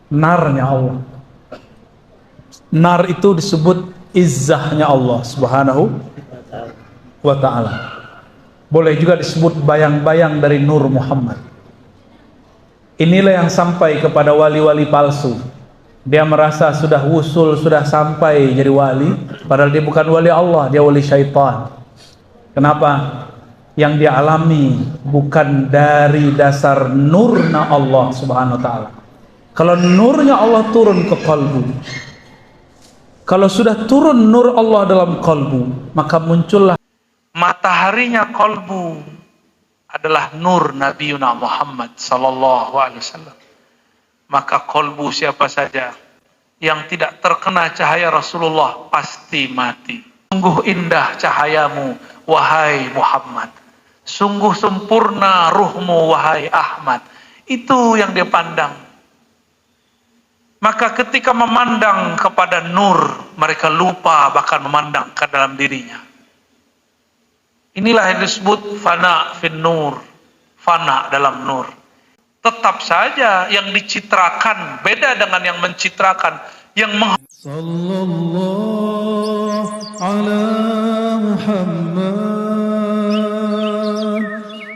narnya Allah. Nar itu disebut izzahnya Allah subhanahu wa ta'ala. Boleh juga disebut bayang-bayang dari Nur Muhammad. Inilah yang sampai kepada wali-wali palsu. Dia merasa sudah wusul, sudah sampai jadi wali, padahal dia bukan wali Allah, dia wali syaitan. Kenapa? Yang dia alami bukan dari dasar nurnya Allah subhanahu wa ta'ala. Kalau nurnya Allah turun ke kalbu, kalau sudah turun nur Allah dalam kalbu, maka muncullah mataharinya kalbu adalah nur Nabi Muhammad sallallahu alaihi wasallam. Maka kalbu siapa saja yang tidak terkena cahaya Rasulullah pasti mati. Sungguh indah cahayamu wahai Muhammad, sungguh sempurna ruhmu wahai Ahmad. Itu yang dia pandang. Maka ketika memandang kepada nur, mereka lupa bahkan memandang ke dalam dirinya. Inilah yang disebut fana fin nur, fana dalam nur. Tetap saja yang dicitrakan beda dengan yang mencitrakan. Yang Sallallahu ala Muhammad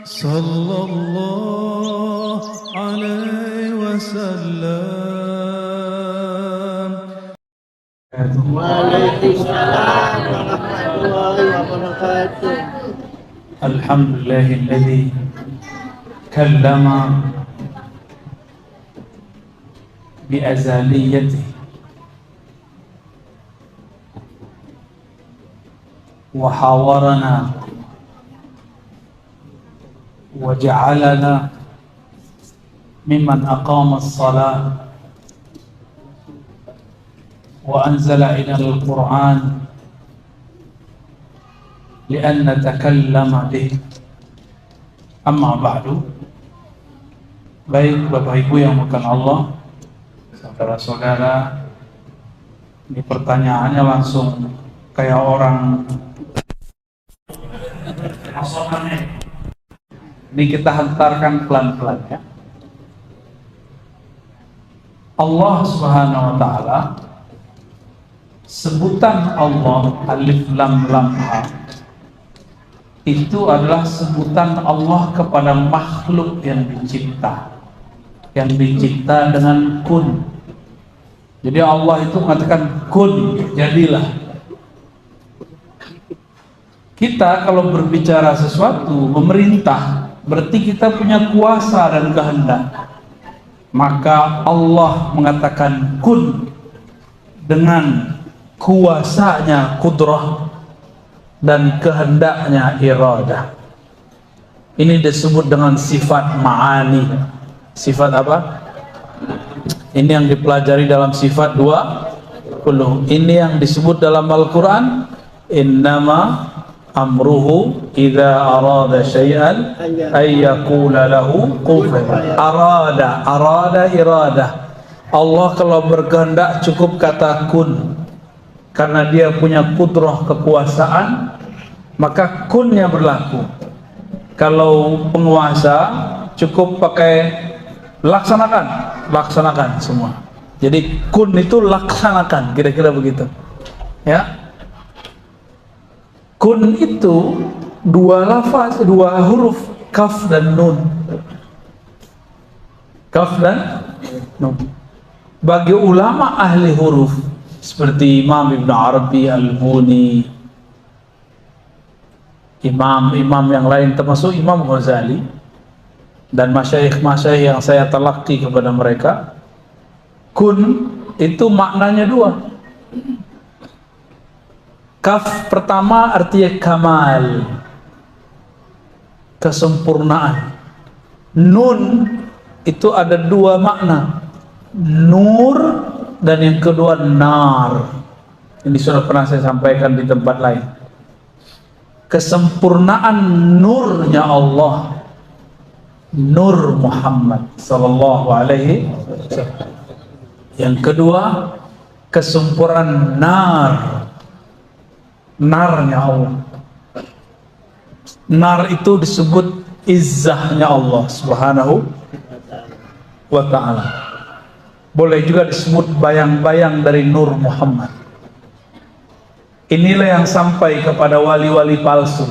Sallallahu alaihi wasallam. Waalaikumsalam warahmatullahi wabarakatuh. Alhamdulillahilladzi kallama biazaliyatihi wa hawarana wa ja'alana mimman aqama as-salah wa anzala ilal Qur'an lian natakallama bih. Amma ba'du. Baik Bapak Ibu yang bukan Allah, saudara-saudara, ini pertanyaannya langsung kayak orang ini kita hantarkan pelan-pelan ya. Allah subhanahu wa ta'ala, sebutan Allah alif lam lam ha itu adalah sebutan Allah kepada makhluk yang dicipta dengan kun. Jadi Allah itu mengatakan kun, jadilah. Kita kalau berbicara sesuatu, memerintah, berarti kita punya kuasa dan kehendak. Maka Allah mengatakan kun dengan kuasanya kudrah dan kehendaknya iradah. Ini disebut dengan sifat ma'ani. Sifat apa? Ini yang dipelajari dalam sifat 20. Ini yang disebut dalam Al-Quran, innama amruhu idza arada syai'an ay yaqula lahu kun. Arada iradah. Allah kalau berkehendak cukup kata kun. Karena dia punya kudrah kekuasaan, maka kunnya berlaku. Kalau penguasa cukup pakai laksanakan semua. Jadi kun itu laksanakan, kira-kira begitu. Ya. Kun itu dua lafaz, dua huruf, kaf dan nun. Kaf dan nun. Bagi ulama ahli huruf seperti Imam Ibn Arabi Al-Buni, imam-imam yang lain termasuk Imam Ghazali dan masyayikh-masyayikh yang saya talaqi kepada mereka, kun itu maknanya dua. Kaf pertama artinya kamal, kesempurnaan. Nun itu ada dua makna, nur dan yang kedua nar. Ini sudah pernah saya sampaikan di tempat lain. Kesempurnaan nurnya Allah, nur Muhammad sallallahu alaihi wasallam. Yang kedua, kesempurnaan narnya Allah. Nar itu disebut izzahnya Allah subhanahu wa ta'ala. Boleh juga disebut bayang-bayang dari Nur Muhammad. Inilah yang sampai kepada wali-wali palsu.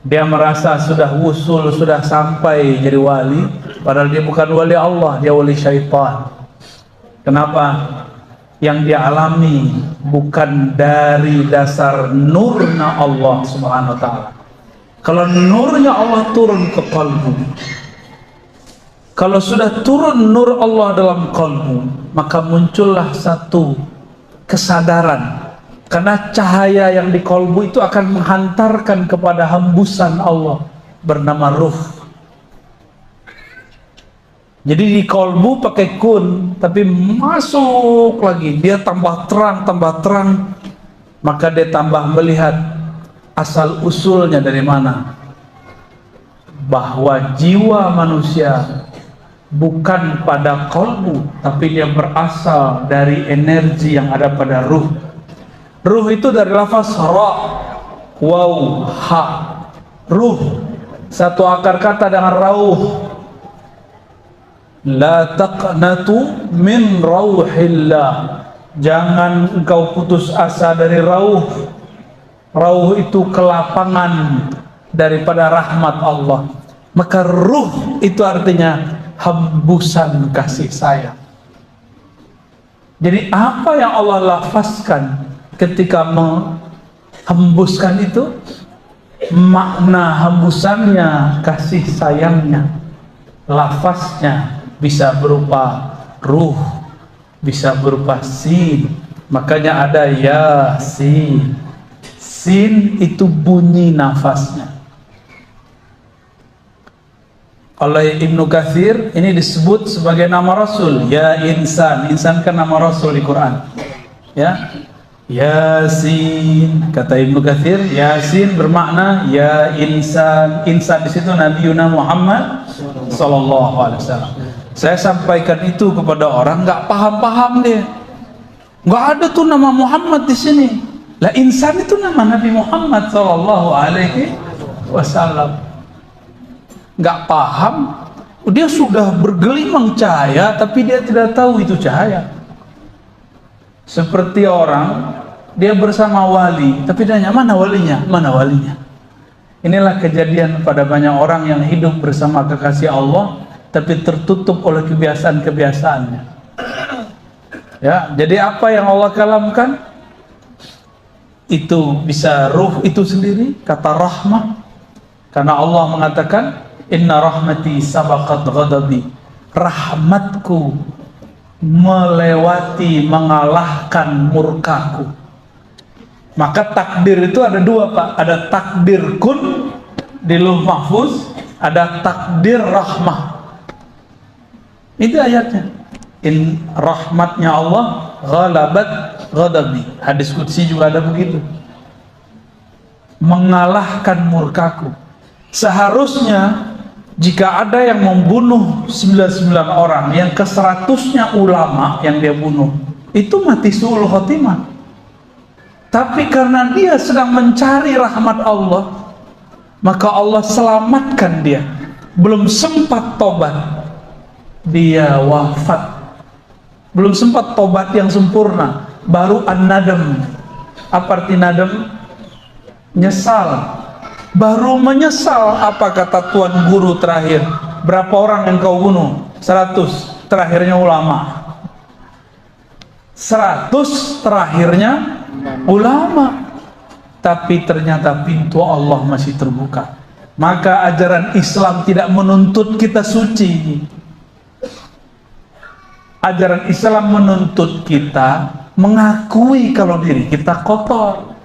Dia merasa sudah wusul, sudah sampai jadi wali, padahal dia bukan wali Allah, dia wali syaitan. Kenapa? Yang dia alami bukan dari dasar nurnya Allah subhanahu wa ta'ala. Kalau nurnya Allah turun ke kalbu, kalau sudah turun nur Allah dalam kalbu, maka muncullah satu kesadaran. Karena cahaya yang di kalbu itu akan menghantarkan kepada hembusan Allah bernama ruh. Jadi di kalbu pakai kun, tapi masuk lagi, dia tambah terang, maka dia tambah melihat asal usulnya dari mana. Bahwa jiwa manusia bukan pada kalbu, tapi dia berasal dari energi yang ada pada ruh. Ruh itu dari lafaz ra, waw, ha. Ruh, satu akar kata dengan rauh. La taqnatu min rauhillah. Jangan engkau putus asa dari rauh. Rauh itu kelapangan daripada rahmat Allah. Maka ruh itu artinya hembusan kasih sayang. Jadi apa yang Allah lafazkan ketika menghembuskan itu, makna hembusannya kasih sayangnya, lafaznya bisa berupa ruh, bisa berupa sin. Makanya ada Yasin. Sin itu bunyi nafasnya. Oleh Ibnu Katsir ini disebut sebagai nama Rasul. Ya insan, insan kan nama Rasul di Quran. Ya, Yasin, kata Ibnu Katsir, Yasin bermakna ya insan. Insan di situ Nabi Muhammad sallallahu alaihi wasallam. Saya sampaikan itu kepada orang nggak paham dia. Nggak ada tuh nama Muhammad di sini. Lah insan itu nama Nabi Muhammad sallallahu alaihi wasallam. Nggak paham, dia sudah bergelimang cahaya tapi dia tidak tahu itu cahaya. Seperti orang dia bersama wali tapi dia tanya mana walinya, mana walinya. Inilah kejadian pada banyak orang yang hidup bersama kekasih Allah tapi tertutup oleh kebiasaan-kebiasaannya. Ya, jadi apa yang Allah kalamkan itu bisa ruh itu sendiri, kata rahmah. Karena Allah mengatakan inna rahmati sabaqat ghadabi. Rahmatku melewati, mengalahkan murkaku. Maka takdir itu ada dua, Pak. Ada takdir kun di lauh mahfuz, ada takdir rahmah. Itu ayatnya. In rahmatnya Allah ghalabat ghadabi. Hadis qudsi juga ada begitu. Mengalahkan murkaku. Seharusnya jika ada yang membunuh 99 orang, yang ke-100-nya ulama yang dia bunuh, itu mati su'ul khotimah. Tapi karena dia sedang mencari rahmat Allah, maka Allah selamatkan dia. Belum sempat tobat, dia wafat. Belum sempat tobat yang sempurna, baru an-nadam. Apa arti nadam? Nyesal. Baru menyesal. Apa kata tuan guru terakhir? Berapa orang yang kau bunuh? 100. Terakhirnya ulama. 100 terakhirnya ulama. Tapi ternyata pintu Allah masih terbuka. Maka ajaran Islam tidak menuntut kita suci. Ajaran Islam menuntut kita mengakui kalau diri kita kotor.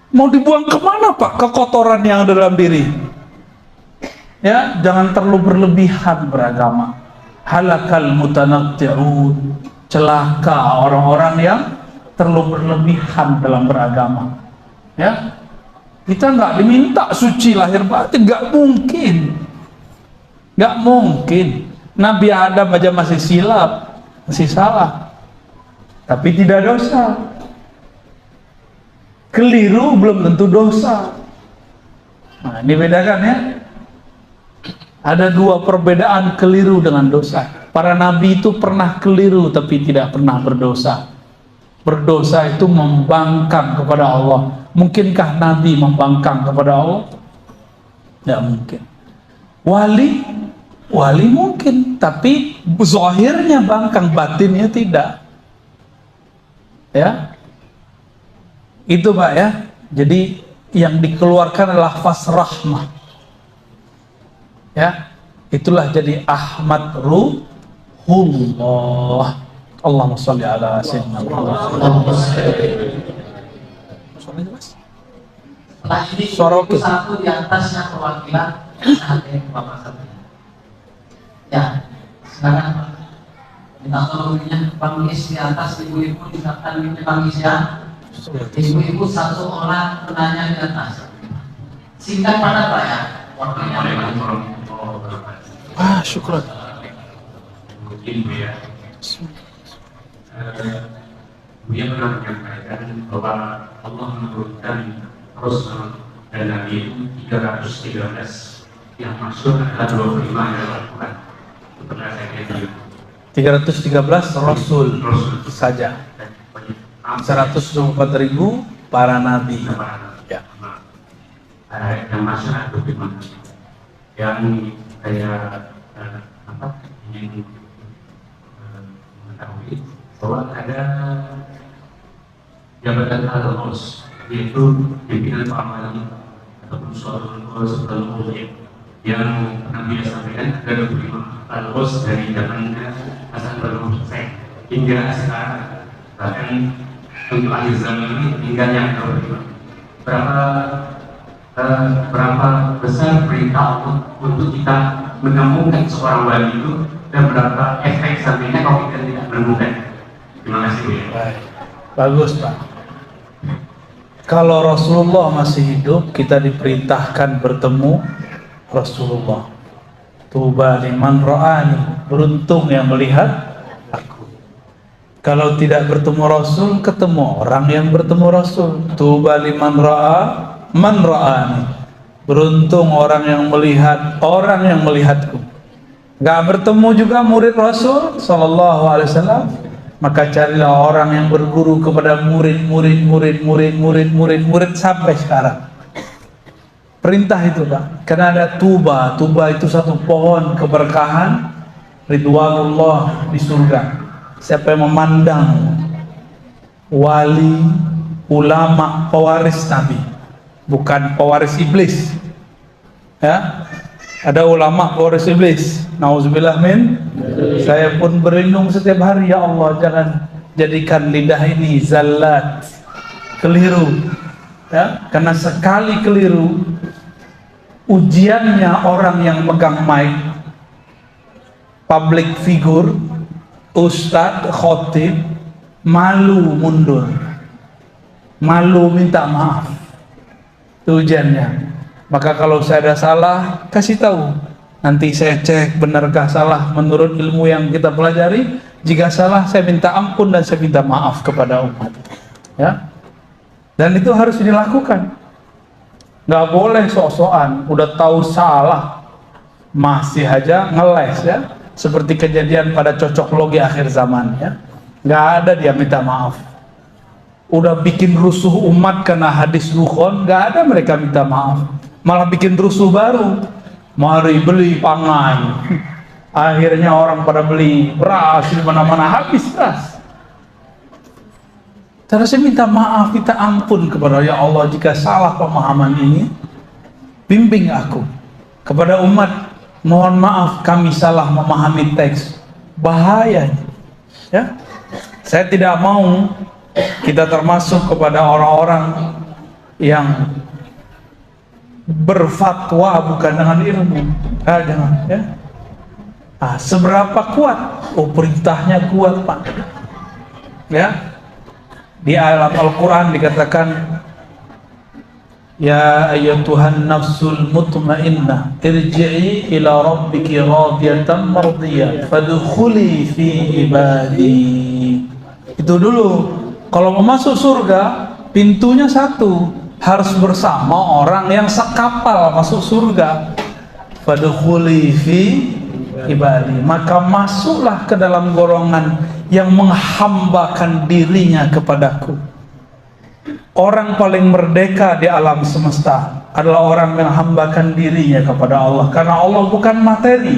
Mau dibuang kemana, Pak, kekotoran yang ada dalam diri? Ya, jangan terlalu berlebihan beragama. Halakal mutanatti'un. Celaka orang-orang yang terlalu berlebihan dalam beragama. Ya, kita nggak diminta suci lahir batin, nggak mungkin, nggak mungkin. Nabi Adam aja masih silap, masih salah, tapi tidak dosa. Keliru belum tentu dosa. Nah, ini bedakan ya. Ada dua perbedaan keliru dengan dosa. Para nabi itu pernah keliru tapi tidak pernah berdosa. Berdosa itu membangkang kepada Allah. Mungkinkah nabi membangkang kepada Allah? Tidak mungkin. Wali mungkin, tapi zahirnya bangkang, batinnya tidak. Ya, itu Pak ya. Jadi yang dikeluarkan adalah lafaz rahmah. Ya, itulah jadi Ahmad Ruhullah. Allahumma sholli ala sayyidina Muhammad. Setelah ini Suara oke. satu di atasnya perwakilan ada Bapak satu. Ya, sekarang minta tolongnya Bangis di atas, ibu-ibu di belakang Bangis ya. Ibu-ibu satu orang penanya di atas. Singkat padat Pak ya. Waktunya. Ah, syukur. Mungkin Bu ya, Buya pernah menyampaikan bahwa Allah menurunkan Rasul dan Nabi itu 313, yang maksud adalah 25 yang Al-Quran. Itu pernah saya katakan. 313 Rasul saja. 124.000 para nabi. Ya. Yang maksud adalah 25. Yang saya ingin mengetahui bahwa ada jabatan al-Qos, yaitu pimpinan pamalan ataupun suatu yang Nabi sampaikan ada 25 al-Qos dari zamannya Hasan bin Hussein hingga sekarang, bahkan untuk akhir zaman ini hingga yang ke-25. Berapa besar perintah untuk kita menemukan seorang wali itu, dan berapa efek sampingnya kalau kita tidak menemukan. Terima kasih Bu ya. Baik. Bagus Pak. Kalau Rasulullah masih hidup, kita diperintahkan bertemu Rasulullah. Tuba liman ra'ani, beruntung yang melihat aku. Kalau tidak bertemu Rasul, ketemu orang yang bertemu Rasul. Tuba liman ra'a man ra'ani, beruntung orang yang melihatku. Gak bertemu juga murid Rasul Sallallahu Alaihi Wasallam, maka carilah orang yang berguru kepada murid sampai sekarang. Perintah itu Pak, karena ada tuba itu satu pohon keberkahan ridwanullah di surga. Siapa yang memandang wali, ulama, pewaris Nabi, bukan pewaris iblis. Ya, ada ulama pewaris iblis. Nauzubillah min. Saya pun berlindung setiap hari, ya Allah, jangan jadikan lidah ini zallat, keliru. Ya, karena sekali keliru, ujiannya orang yang pegang mic, public figure, ustadz, khotib, malu mundur, malu minta maaf. Itu ujiannya. Maka kalau saya ada salah, kasih tahu. Nanti saya cek benarkah salah menurut ilmu yang kita pelajari. Jika salah, saya minta ampun dan saya minta maaf kepada umat. Ya, dan itu harus dilakukan. Nggak boleh sok-sokan, udah tahu salah masih aja ngeles ya. Seperti kejadian pada cocok logi akhir zaman ya. Nggak ada dia minta maaf. Udah bikin rusuh umat karena hadis dukhon, nggak ada mereka minta maaf. Malah bikin rusuh baru. Mari beli pangan. Akhirnya orang pada beli beras di mana-mana, habis beras. Terus saya minta maaf, minta ampun kepada ya Allah jika salah pemahaman ini. Bimbing aku. Kepada umat, mohon maaf kami salah memahami teks. Bahaya. Ya. Saya tidak mau kita termasuk kepada orang-orang yang berfatwa bukan dengan ilmu. Jangan ya. Seberapa kuat? Oh, perintahnya kuat Pak. Ya. Di alam Al-Quran dikatakan, ya ayyatuhan nafsul mutmainnah irji'i ila rabbiki radiyatan mardiyah fadkhuli fi ibadi. Itu dulu. Kalau mau masuk surga, pintunya satu, harus bersama orang yang sekapal masuk surga. fadkhuli fi ibadi, maka masuklah ke dalam golongan yang menghambakan dirinya kepadaku. Orang paling merdeka di alam semesta adalah orang yang menghambakan dirinya kepada Allah, karena Allah bukan materi.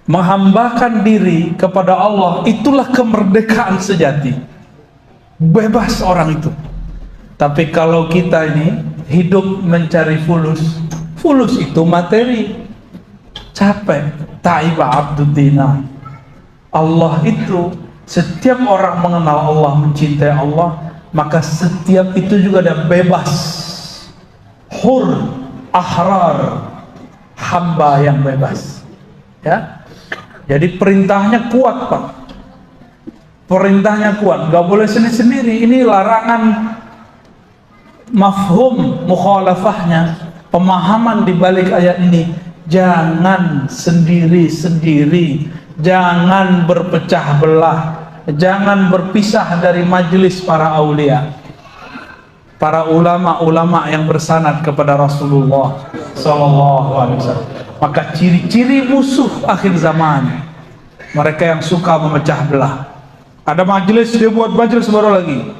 Menghambakan diri kepada Allah, itulah kemerdekaan sejati. Bebas orang itu. Tapi kalau kita ini hidup mencari fulus, fulus itu materi, capek. Taiba abdud dinar. Allah itu, setiap orang mengenal Allah, mencintai Allah, maka setiap itu juga ada bebas, hur, ahrar, hamba yang bebas. Ya, jadi perintahnya kuat, Pak. Perintahnya kuat, nggak boleh sendiri-sendiri. Ini larangan mafhum mukhalafahnya, pemahaman di balik ayat ini. Jangan sendiri-sendiri, jangan berpecah belah, jangan berpisah dari majelis para aulia, para ulama-ulama yang bersanad kepada Rasulullah SAW. Maka ciri-ciri musuh akhir zaman, mereka yang suka memecah belah. Ada majelis, dia buat majelis baru lagi,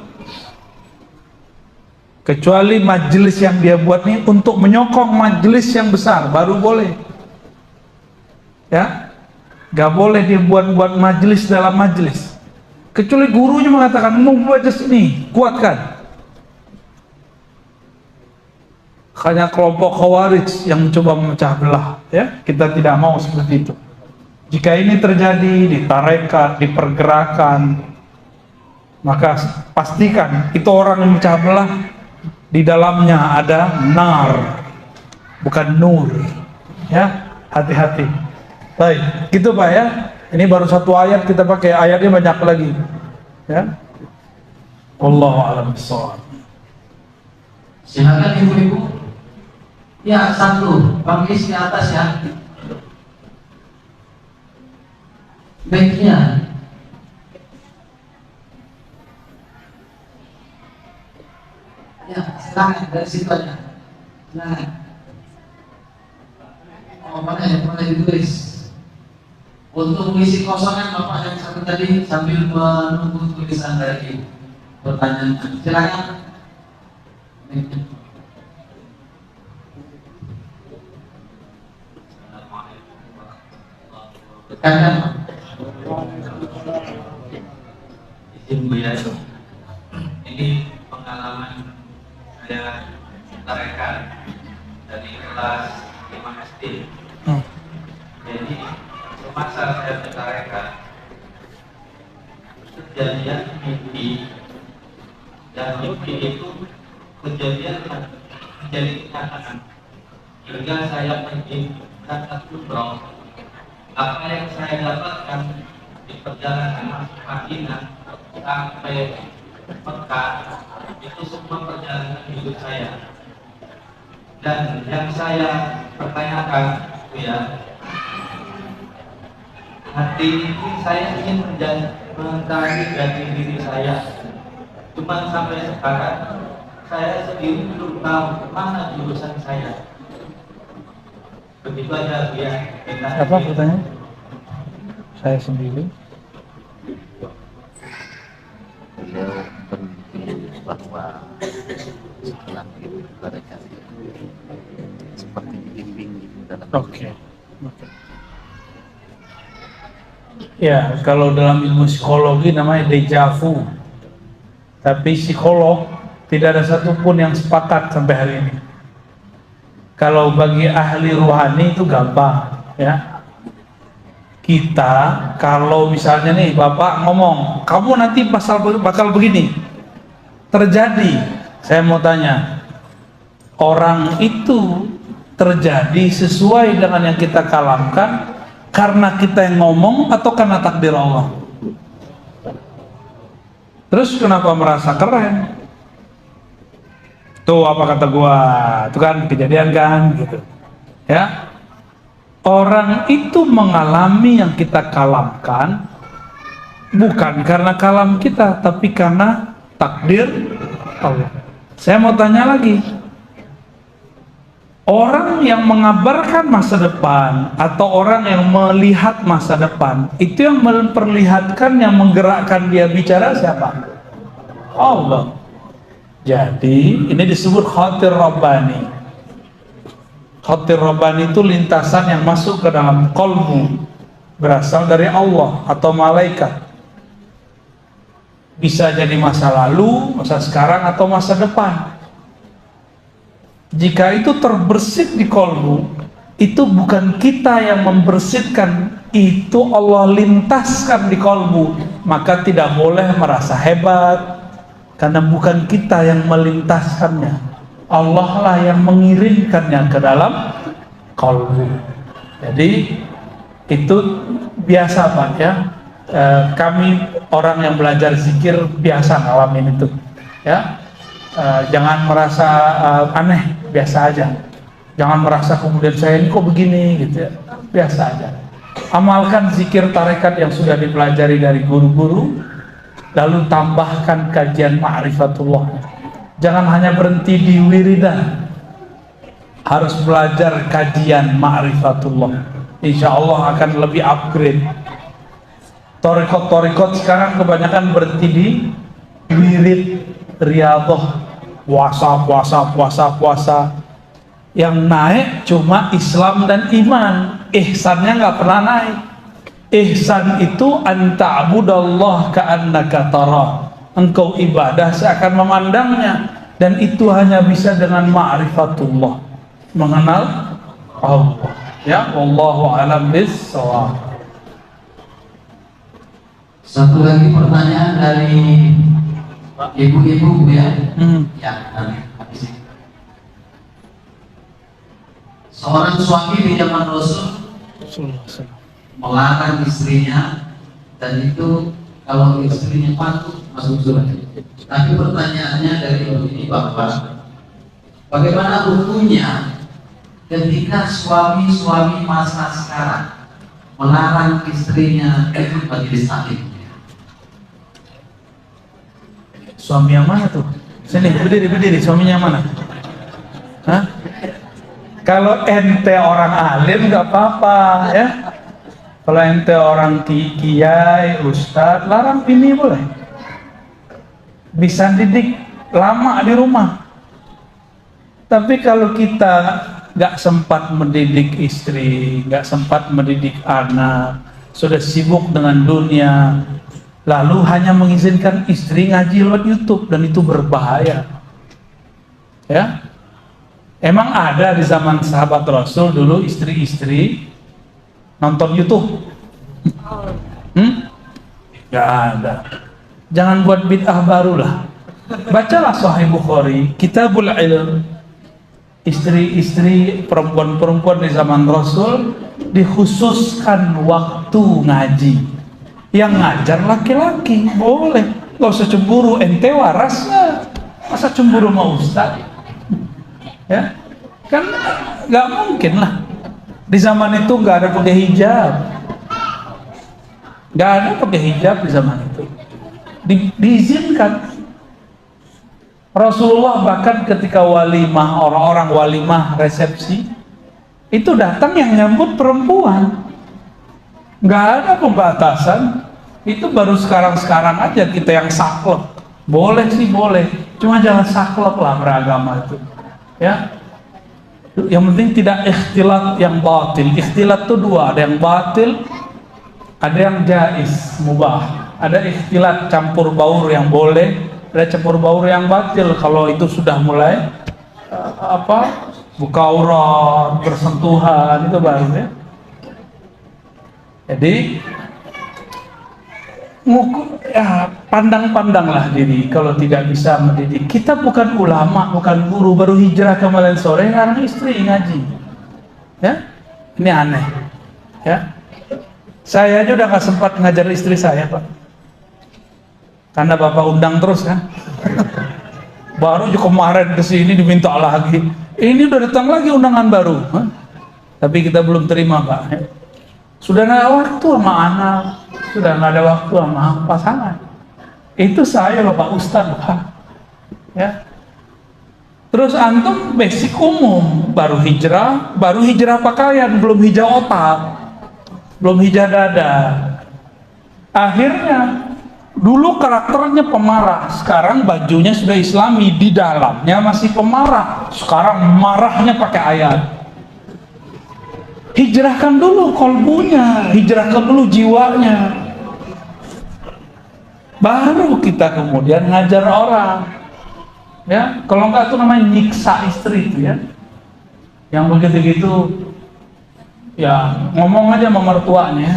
kecuali majelis yang dia buat ini untuk menyokong majelis yang besar, baru boleh. Ya, gak boleh dia buat majelis dalam majelis, kecuali gurunya mengatakan mau majelis ini, kuatkan. Hanya kelompok khawarij yang mencoba memecah belah, ya, kita tidak mau seperti itu. Jika ini terjadi di tarekat, di pergerakan, maka pastikan itu orang yang memecah belah, di dalamnya ada nar, bukan nur. Ya, hati-hati. Baik, gitu Pak ya. Ini baru satu ayat kita pakai, ayatnya banyak lagi. Ya. Wallahu a'lam bishawab. Silakan ibu-ibu. Ya, satu, bangkis di atas ya. Baiknya. Ya, silakan dari situ aja. Silakan. Oh, boleh ditulis. Untuk mengisi kosongan Bapak yang satu tadi sambil menunggu tulisan dari pertanyaan. Silakan. Izin Bu ya, ini pengalaman saya tarekat dari kelas 5 SD. Jadi semasa saya tarekat, kejadian mimpi, dan mimpi itu kejadian yang menjadi kenyataan. Hingga saya pergi berangkat umroh, apa yang saya dapatkan di perjalanan Madinah sampai Mekah itu semua perjalanan hidup saya. Dan yang saya pertanyakan itu ya, hati ini saya ingin mencari jati diri saya. Cuma sampai sekarang saya sendiri belum tahu mana jurusan saya. Begitu aja ya. Apa pertanyaan? Saya sendiri. Beliau bermimpi bahwa setelah itu tarekat seperti dibimbing gitu dalam. Oke. Ya, kalau dalam ilmu psikologi namanya deja vu. Tapi psikolog tidak ada satupun yang sepakat sampai hari ini. Kalau bagi ahli ruhani itu gampang, ya. Kita kalau misalnya nih Bapak ngomong, kamu nanti bakal begini, terjadi. Saya mau tanya, orang itu terjadi sesuai dengan yang kita kalamkan karena kita yang ngomong atau karena takdir Allah? Terus kenapa merasa keren? Tuh apa kata gua, itu kan kejadian kan gitu. Ya. Orang itu mengalami yang kita kalamkan bukan karena kalam kita, tapi karena takdir Allah. Saya mau tanya lagi. Orang yang mengabarkan masa depan atau orang yang melihat masa depan, itu yang memperlihatkan, yang menggerakkan dia bicara siapa? Allah. Jadi ini disebut khatir rabbani. Khatir rabbani itu lintasan yang masuk ke dalam qalbu, berasal dari Allah atau malaikat. Bisa jadi masa lalu, masa sekarang, atau masa depan. Jika itu terbersit di kolbu, itu bukan kita yang membersihkan, itu Allah lintaskan di kolbu. Maka tidak boleh merasa hebat, karena bukan kita yang melintaskannya, Allah lah yang mengirimkannya ke dalam kolbu. Jadi itu biasa Pak ya. Kami orang yang belajar zikir biasa ngalamin itu ya. Jangan merasa aneh, biasa aja. Jangan merasa kemudian saya ini kok begini gitu ya. Biasa aja. Amalkan zikir tarekat yang sudah dipelajari dari guru-guru, lalu tambahkan kajian ma'rifatullah. Jangan hanya berhenti di wiridan, harus belajar kajian ma'rifatullah. Insya Allah akan lebih upgrade. Torikot sekarang kebanyakan berhenti di wirid, riyadhah, puasa. Yang naik cuma Islam dan iman, ihsannya nggak pernah naik. Ihsan itu anta'budallah ka'annaka tarah, engkau ibadah seakan memandangnya, dan itu hanya bisa dengan ma'rifatullah, mengenal Allah ya. Wallahu a'lam bis-shawab. Satu lagi pertanyaan dari ibu-ibu ya. Ya, habis ini. Seorang suami di zaman Rasul melarang istrinya, dan itu kalau istrinya patuh masuk surga. Tapi pertanyaannya dari ibu ini bahwa bagaimana hukumnya ketika suami-suami masa sekarang melarang istrinya ikut majelis taklim? Suami yang mana tuh? Sini, berdiri, suaminya yang mana? Hah? Kalau ente orang alim nggak apa-apa ya. Kalau ente orang kiai, ustadz, larang ini boleh. Bisa didik lama di rumah. Tapi kalau kita nggak sempat mendidik istri, nggak sempat mendidik anak, sudah sibuk dengan dunia, lalu hanya mengizinkan istri ngaji lewat YouTube, dan itu berbahaya. Ya, emang ada di zaman sahabat Rasul dulu istri-istri nonton YouTube? Gak ada. Jangan buat bid'ah barulah. Bacalah Sahih Bukhari, Kitabul Ilm. Istri-istri, perempuan-perempuan di zaman Rasul dikhususkan waktu ngaji. Yang ngajar laki-laki boleh, gak usah cemburu, ente warasnya, masa cemburu sama ustaz? Ya, kan gak mungkin lah. Di zaman itu gak ada pakai hijab, gak ada pakai hijab di zaman itu. Diizinkan. Rasulullah bahkan ketika walimah, orang-orang walimah resepsi, itu datang yang nyambut perempuan. Nggak ada pembatasan. Itu baru sekarang-sekarang aja kita yang saklek. Boleh sih boleh, cuma jangan saklek lah beragama itu ya. Yang penting tidak ikhtilat yang batil. Ikhtilat itu dua, ada yang batil, ada yang jaiz, mubah. Ada ikhtilat campur baur yang boleh, ada campur baur yang batil. Kalau itu sudah mulai buka aurat, bersentuhan, itu baru ya. Jadi pandang-pandanglah diri kalau tidak bisa mendidik. Kita bukan ulama, bukan guru, baru hijrah kemarin sore ngarang istri ngaji. Ya, ini aneh. Ya, saya aja udah gak sempat ngajar istri saya Pak, karena Bapak undang terus kan. Baru juga kemarin kesini diminta lagi. Ini udah datang lagi undangan baru. Tapi kita belum terima Pak. Sudah nggak ada waktu sama anak, sudah nggak ada waktu sama pasangan. Itu saya Bapak Ustadz Pak. Ya. Terus antum basic umum, baru hijrah pakaian, belum hijrah otak, belum hijrah dada. Akhirnya dulu karakternya pemarah, sekarang bajunya sudah islami, di dalamnya masih pemarah, sekarang marahnya pakai ayat. Hijrahkan dulu kolbunya, hijrahkan dulu jiwanya, baru kita kemudian ngajar orang. Ya, kalau enggak itu namanya nyiksa istri itu ya. Yang begitu-gitu ya ngomong aja sama mertuanya.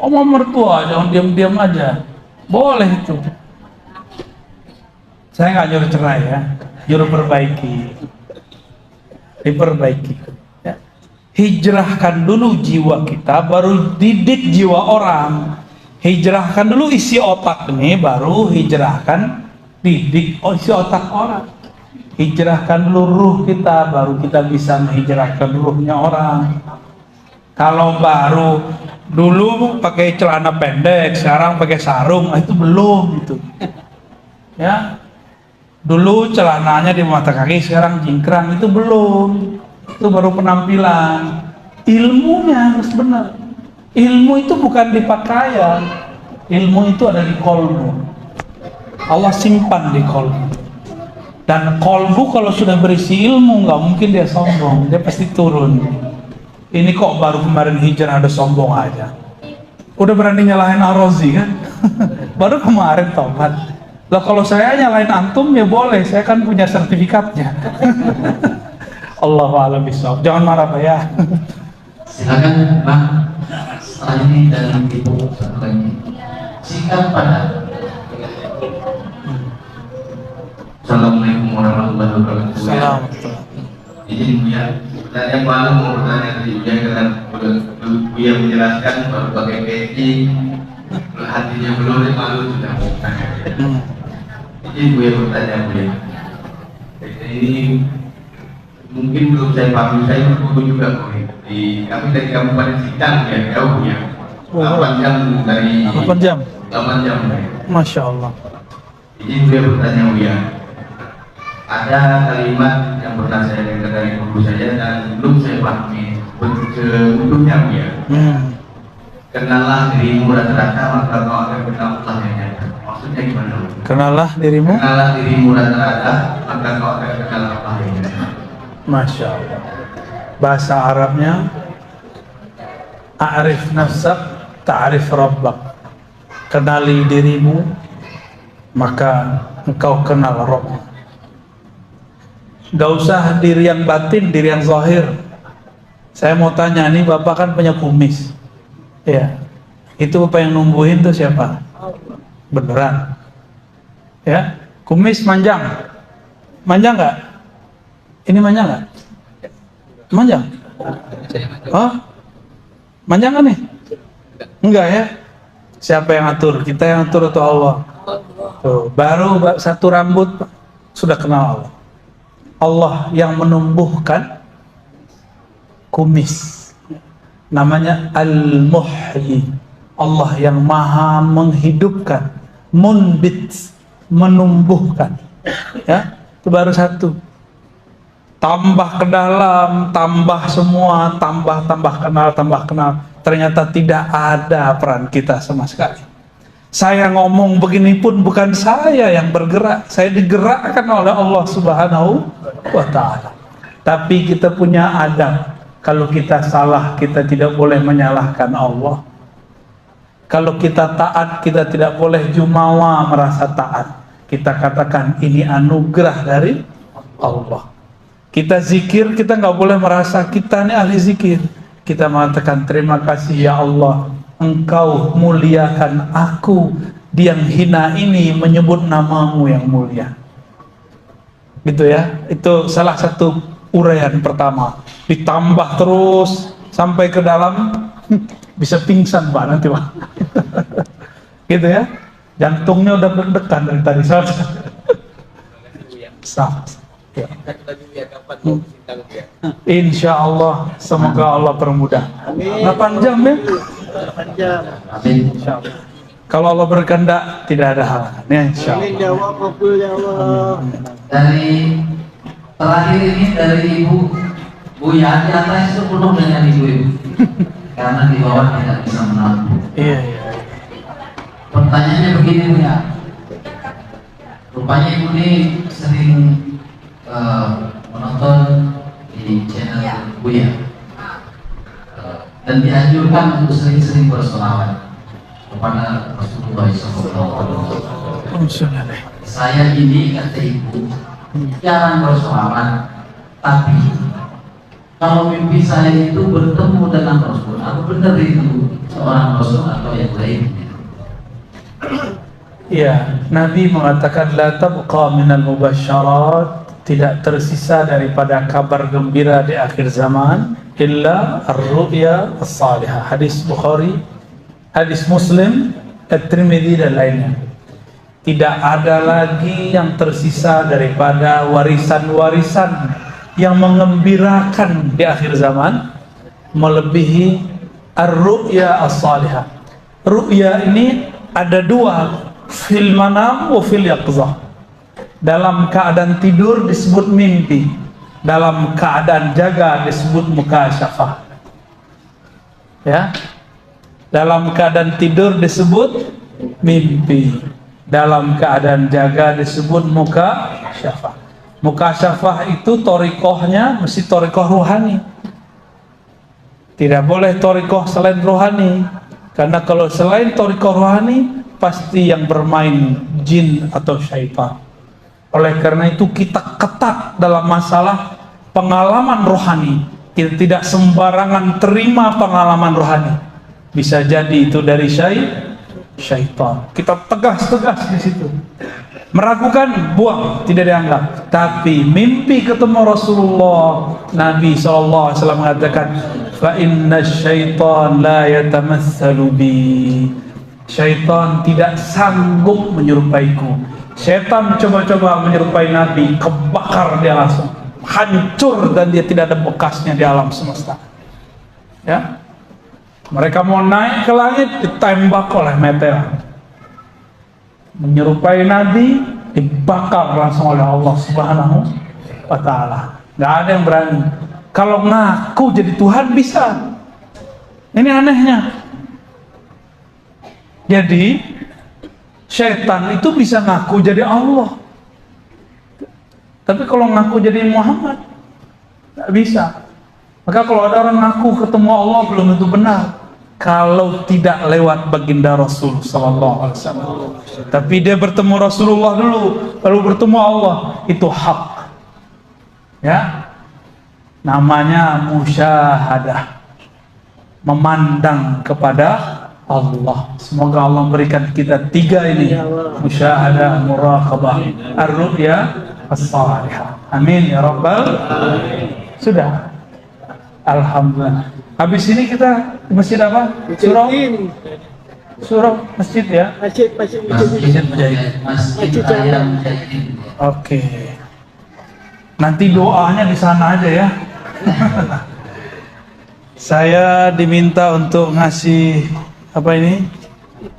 Sama mertua, jangan diam-diam aja. Boleh itu. Saya nggak nyuruh cerai ya, nyuruh perbaiki. Diperbaiki. Ya. Hijrahkan dulu jiwa kita, baru didik jiwa orang. Hijrahkan dulu isi otak ini, baru hijrahkan didik isi otak orang. Hijrahkan dulu ruh kita, baru kita bisa menghijrahkan ruhnya orang. Kalau baru dulu pakai celana pendek, sekarang pakai sarung, itu belum gitu. Ya, dulu celananya di mata kaki, sekarang jingkrang, itu belum. Itu baru penampilan. Ilmunya harus benar. Ilmu itu bukan di pakaian, ilmu itu ada di kolbu. Allah simpan di kolbu. Dan kolbu kalau sudah berisi ilmu, nggak mungkin dia sombong, dia pasti turun. Ini kok baru kemarin hijrah ada sombong aja, udah berani nyalahin Ar-Razi kan? Baru kemarin tobat. Lah kalau saya nyalahin antum ya boleh, saya kan punya sertifikatnya. Allahu a'lam bishawab. Jangan marah Pak ya. Silakan Bang. Setelah ini dan Ibu satu lagi. Singkat pada. Assalamualaikum warahmatullahi wabarakatuh. Assalamualaikum. Izin Buya, yang malu mau bertanya tadi Buya dengan Buya menjelaskan baru pakai peci, hatinya belum malu sudah mau tanya. Izin Buya bertanya Buya. Ini mungkin belum saya pahami, saya berguru juga Buya. Kami dari Kabupaten Sintang ya, jauh ya. 8 jam dari 8 jam. 8 jam Buya. Masya Allah. Izin Buya bertanya Buya. Ada kalimat yang pernah saya dengar dari guru saya dan belum saya pahami seutuhnya ya. Kenalah dirimu rata-rata maka kau akan kenal Allah yang nyata. Maksudnya gimana? Kenalah dirimu. Kenalah dirimu rata-rata maka kau akan kenal Allah yang nyata. Masya Allah. Bahasa Arabnya A'rif nafsak ta'rif rabbak. Kenali dirimu maka engkau kenal Rabb. Gak usah diri yang batin, diri yang zahir. Saya mau tanya nih, Bapak kan punya kumis. Ya. Itu Bapak yang numbuhin tuh siapa? Beneran. Ya. Kumis manjang. Manjang nggak? Ini manjang nggak? Manjang? Oh? Manjang kan nih? Enggak ya? Siapa yang atur? Kita yang atur atau Allah? Tuh, baru satu rambut sudah kenal Allah. Allah yang menumbuhkan kumis, namanya Al-Muhyi. Allah yang maha menghidupkan, munbit, menumbuhkan. Ya, itu baru satu. Tambah ke dalam, tambah semua, tambah kenal. Ternyata tidak ada peran kita sama sekali. Saya ngomong begini pun bukan saya yang bergerak, saya digerakkan oleh Allah Subhanahu wa ta'ala. Tapi kita punya adab. Kalau kita salah, kita tidak boleh menyalahkan Allah. Kalau kita taat, kita tidak boleh jumawa merasa taat. Kita katakan ini anugerah dari Allah. Kita zikir, kita nggak boleh merasa kita ini ahli zikir. Kita mengatakan terima kasih ya Allah, Engkau muliakan aku, yang hina ini menyebut namamu yang mulia. Gitu ya, itu salah satu uraian pertama. Ditambah terus sampai ke dalam, bisa pingsan Pak nanti Pak. Gitu ya, jantungnya udah deg-degan dari tadi. Ya. Insya Allah, semoga Allah permudah. 8 jam ya? 8 jam. Insya Allah. Kalau Allah berkehendak tidak ada halangan ya, insya Allah. Jawab kabul ya Allah. Dari Terakhir ini dari Ibu Buya, di atas itu penuh dengan ibu-ibu karena di bawah tidak bisa menampung. Iya, iya. Pertanyaannya begini Buya, rupanya Ibu ini sering menonton di channel Buya dan dianjurkan untuk sering-sering bersolawat kepada Rasulullah SAW. Saya ini kata Ibu jarang bersolawat, tapi kalau mimpi saya itu bertemu dengan Rasul, aku benar itu seorang Rasul atau yang lain? Iya, Nabi mengatakan la tabqa minal mubasyarat, tidak tersisa daripada kabar gembira di akhir zaman illa ar-ru'ya as-salihah. Hadis Bukhari, hadis Muslim, At-Tirmidzi dan lainnya. Tidak ada lagi yang tersisa daripada warisan-warisan yang mengembirakan di akhir zaman melebihi ar-ru'ya as-salihah. Ru'ya ini ada dua, fil manam wa fil yaqzah. Dalam keadaan tidur disebut mimpi, dalam keadaan jaga disebut mukasyafah. Ya. Dalam keadaan tidur disebut mimpi, dalam keadaan jaga disebut mukasyafah. Mukasyafah itu torikohnya mesti torikoh ruhani. Tidak boleh torikoh selain ruhani, karena kalau selain torikoh ruhani pasti yang bermain jin atau syaitan. Oleh karena itu kita ketat dalam masalah pengalaman rohani. Kita tidak sembarangan terima pengalaman rohani. Bisa jadi itu dari syaitan. Kita tegas-tegas di situ. Meragukan, buang, tidak dianggap. Tapi mimpi ketemu Rasulullah, Nabi SAW mengatakan, fa inna syaitan la yatamatsalu bi. Syaitan tidak sanggup menyerupaiku. Syaitan coba-coba menyerupai Nabi, kebakar dia langsung, hancur dan dia tidak ada bekasnya di alam semesta. Ya, mereka mau naik ke langit ditembak oleh meteor. Menyerupai Nabi dibakar langsung oleh Allah Subhanahu wa Ta'ala. Gak ada yang berani. Kalau ngaku jadi Tuhan bisa. Ini anehnya. Jadi syaitan itu bisa ngaku jadi Allah, tapi kalau ngaku jadi Muhammad gak bisa. Maka kalau ada orang ngaku ketemu Allah belum tentu benar kalau tidak lewat baginda Rasul sallallahu alaihi wasallam. Tapi dia bertemu Rasulullah dulu, lalu bertemu Allah, itu hak. Ya. Namanya musyahadah. Memandang kepada Allah. Semoga Allah memberikan kita tiga ini. Musyahadah, muraqabah, ar-ru'ya as-salihah. Amin ya rabbal alamin. Sudah. Alhamdulillah. Habis ini kita di masjid apa? Surau masjid ya? Masjid Raya Mujahidin. Oke. Nanti doanya di sana aja ya. Saya diminta untuk ngasih apa ini?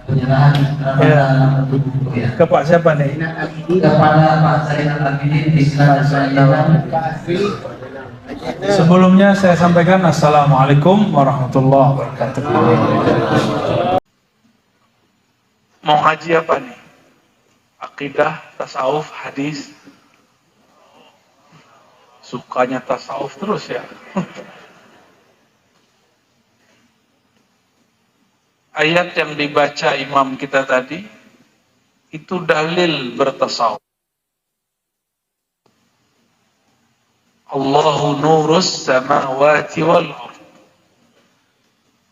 Penyerahan Ya. ya. Ke Pak siapa nih? Kepada Pak Zainal Abidin di Selatan. Sebelumnya saya sampaikan Assalamualaikum warahmatullahi wabarakatuh. Mau ngaji apa nih? Akidah, tasawuf, hadis. Sukanya tasawuf terus ya. Ayat yang dibaca imam kita tadi itu dalil bertasawuf. Allahu nurus samawati wal ardh.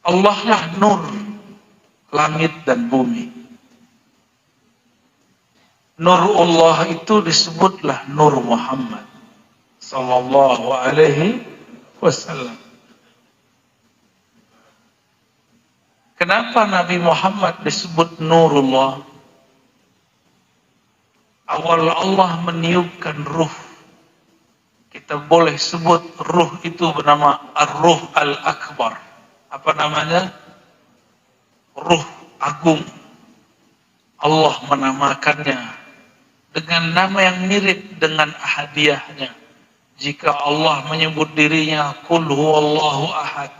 Allah lah nur langit dan bumi. Nur Allah itu disebutlah Nur Muhammad sallallahu alaihi wasallam. Kenapa Nabi Muhammad disebut Nurullah? Awal Allah meniupkan ruh. Kita boleh sebut ruh itu bernama Ar-Ruh Al-Akbar. Apa namanya? Ruh Agung. Allah menamakannya dengan nama yang mirip dengan ahadiyahnya. Jika Allah menyebut dirinya Qul huwallahu ahad,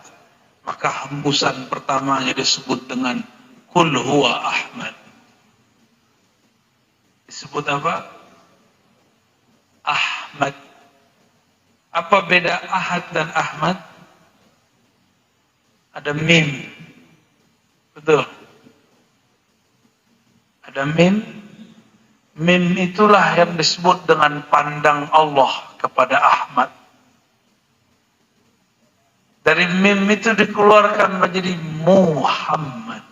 maka hembusan pertamanya disebut dengan Qul huwa Ahmad. Disebut apa? Ahmad. Apa beda Ahad dan Ahmad? Ada mim. Betul. Ada mim. Mim itulah yang disebut dengan pandang Allah kepada Ahmad. Dari mim itu dikeluarkan menjadi Muhammad.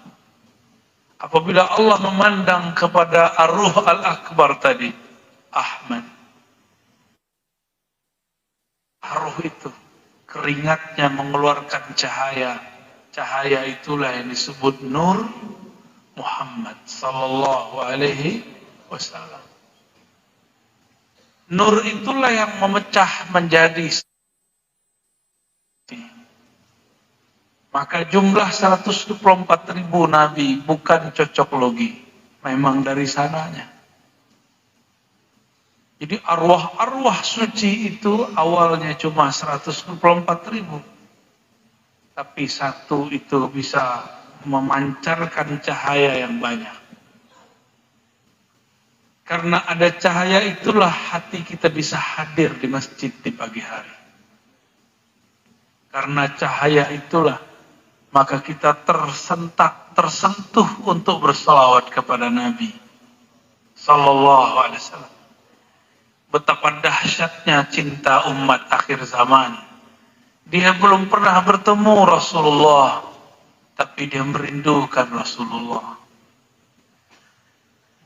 Apabila Allah memandang kepada Ar-Ruh Al-Akbar tadi, Ahmad. Ar-Ruh itu keringatnya mengeluarkan cahaya. Cahaya itulah yang disebut Nur Muhammad sallallahu alaihi wasallam. Nur itulah yang memecah menjadi. Maka jumlah 124.000 nabi bukan cocok logi, memang dari sananya. Jadi arwah-arwah suci itu awalnya cuma 124.000, tapi satu itu bisa memancarkan cahaya yang banyak. Karena ada cahaya itulah hati kita bisa hadir di masjid di pagi hari. Karena cahaya itulah maka kita tersentuh untuk berselawat kepada Nabi sallallahu alaihi wasallam. Betapa dahsyatnya cinta umat akhir zaman. Dia belum pernah bertemu Rasulullah, tapi dia merindukan Rasulullah.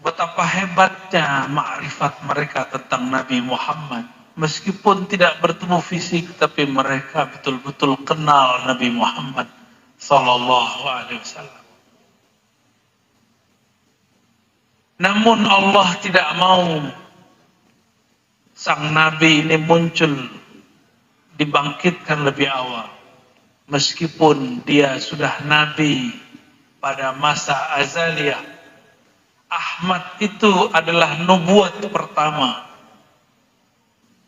Betapa hebatnya makrifat mereka tentang Nabi Muhammad. Meskipun tidak bertemu fisik, tapi mereka betul-betul kenal Nabi Muhammad sallallahu alaihi wasallam. Namun Allah tidak mau sang Nabi ini muncul, dibangkitkan lebih awal. Meskipun dia sudah Nabi pada masa azaliyah. Ahmad itu adalah nubuat pertama.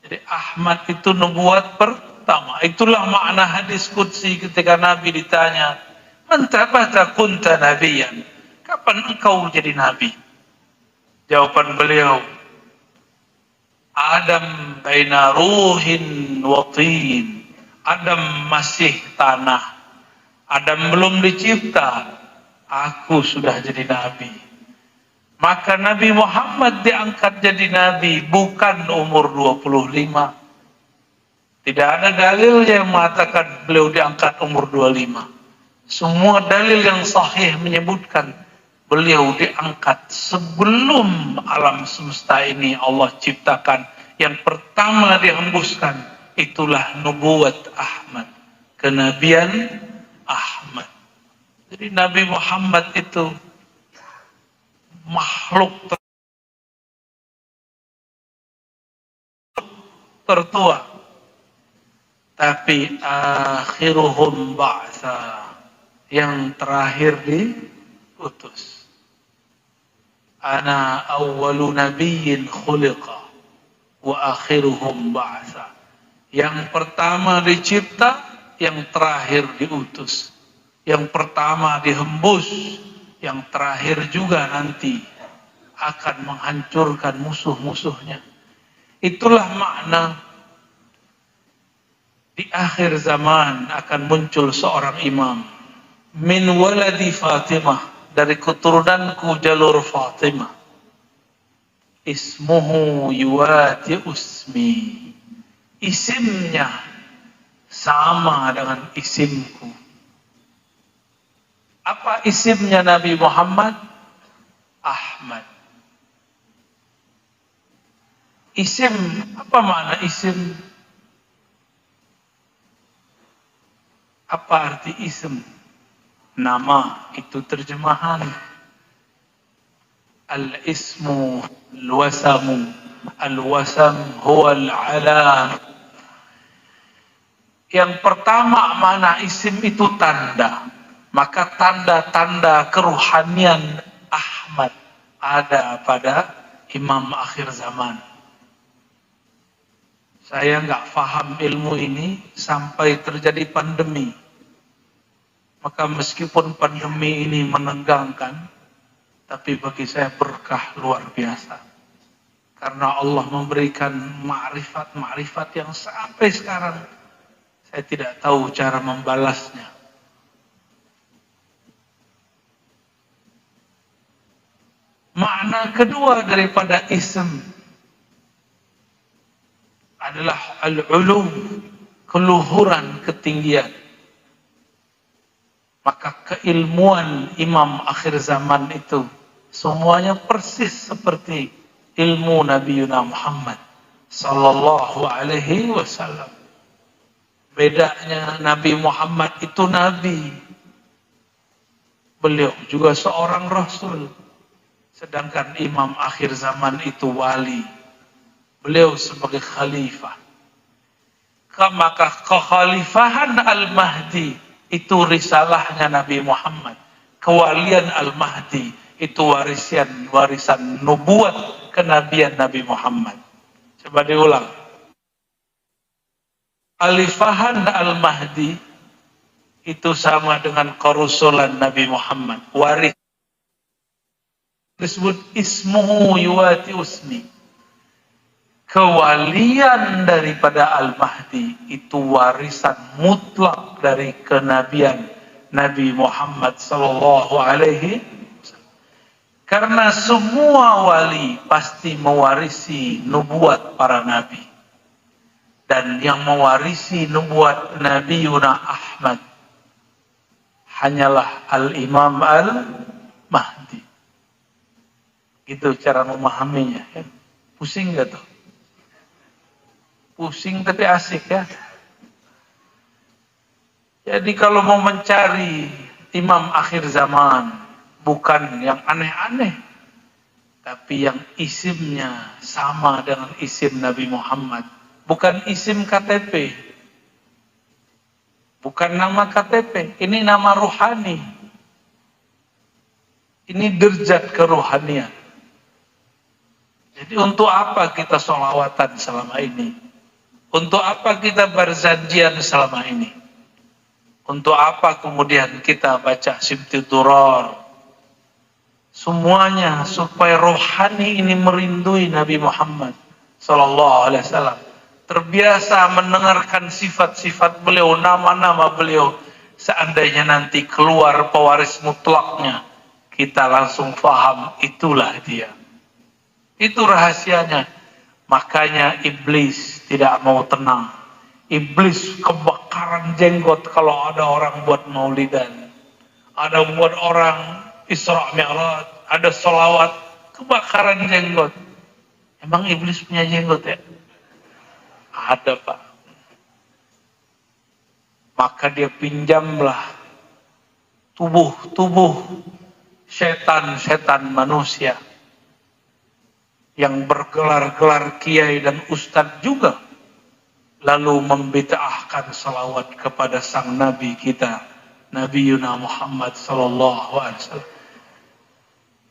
Jadi Ahmad itu nubuat pertama. Itulah makna hadis qudsi ketika Nabi ditanya, "Man tabata kunta nabiyan?" Kapan engkau jadi nabi? Jawaban beliau, Adam baina ruhin wa tin. Adam masih tanah. Adam belum dicipta. Aku sudah jadi nabi. Maka Nabi Muhammad diangkat jadi nabi bukan umur 25. Tidak ada dalil yang mengatakan beliau diangkat umur 25. Semua dalil yang sahih menyebutkan beliau diangkat sebelum alam semesta ini Allah ciptakan. Yang pertama dihembuskan itulah nubuat Ahmad, kenabian Ahmad. Jadi Nabi Muhammad itu makhluk tertua, tapi akhiruhum ba'sa, yang terakhir diutus. Ana awwalu nabiyyin khuliqa wa akhiruhum ba'sa. Yang pertama dicipta, yang terakhir diutus. Yang pertama dihembus, yang terakhir juga nanti akan menghancurkan musuh-musuhnya. Itulah makna di akhir zaman akan muncul seorang imam. Min waladi Fatimah, dari keturunanku jalur Fatimah. Ismuhu yuwati usmi. Isimnya sama dengan isimku. Apa isimnya Nabi Muhammad? Ahmad. Isim, apa makna isim? Apa arti isim? Nama, itu terjemahan. Al-ismu, al-wasamu. Al-wasam huwa al-alam. Yang pertama makna isim itu tanda. Maka tanda-tanda keruhanian Ahmad ada pada imam akhir zaman. Saya nggak paham ilmu ini sampai terjadi pandemi. Maka meskipun pandemi ini menegangkan, tapi bagi saya berkah luar biasa. Karena Allah memberikan ma'rifat yang sampai sekarang saya tidak tahu cara membalasnya. Makna kedua daripada ism adalah al-ulum, keluhuran, ketinggian. Maka keilmuan Imam akhir zaman itu semuanya persis seperti ilmu Nabi Muhammad sallallahu alaihi wasallam. Bedanya Nabi Muhammad itu nabi. Beliau juga seorang rasul. Sedangkan Imam akhir zaman itu wali. Beliau sebagai khalifah. Maka kekhalifahan Al-Mahdi itu risalahnya Nabi Muhammad. Kewalian Al-Mahdi itu warisan nubuat kenabian Nabi Muhammad. Coba diulang. Khalifahan Al-Mahdi itu sama dengan kerusulan Nabi Muhammad. Waris disebut ismuhu yuwati usmi. Kewalian daripada Al-Mahdi itu warisan mutlak dari kenabian Nabi Muhammad sallallahu alaihi wasallam. Karena semua wali pasti mewarisi nubuat para nabi. Dan yang mewarisi nubuat Nabi Yuna Ahmad hanyalah Al-Imam Al-Mahdi. Itu cara memahaminya. Ya. Pusing gak tuh? Pusing tapi asik ya. Jadi kalau mau mencari imam akhir zaman, bukan yang aneh-aneh, tapi yang isimnya sama dengan isim Nabi Muhammad. Bukan isim KTP. Bukan nama KTP. Ini nama ruhani. Ini derajat keruhanian. Jadi untuk apa kita sholawatan selama ini? Untuk apa kita berzanjian selama ini? Untuk apa kemudian kita baca Simtidurar? Semuanya supaya rohani ini merindui Nabi Muhammad sallallahu alaihi wasallam. Terbiasa mendengarkan sifat-sifat beliau, nama-nama beliau. Seandainya nanti keluar pewaris mutlaknya, kita langsung paham itulah dia. Itu rahasianya. Makanya iblis tidak mau tenang. Iblis kebakaran jenggot kalau ada orang buat maulidan. Ada buat orang Isra Mi'raj, ada sholawat, kebakaran jenggot. Emang iblis punya jenggot ya? Ada Pak. Maka dia pinjamlah tubuh setan manusia yang bergelar-gelar kiai dan ustadz juga, lalu membid'ahkan salawat kepada sang nabi kita, Nabi Yuna Muhammad sallallahu alaihi wasallam.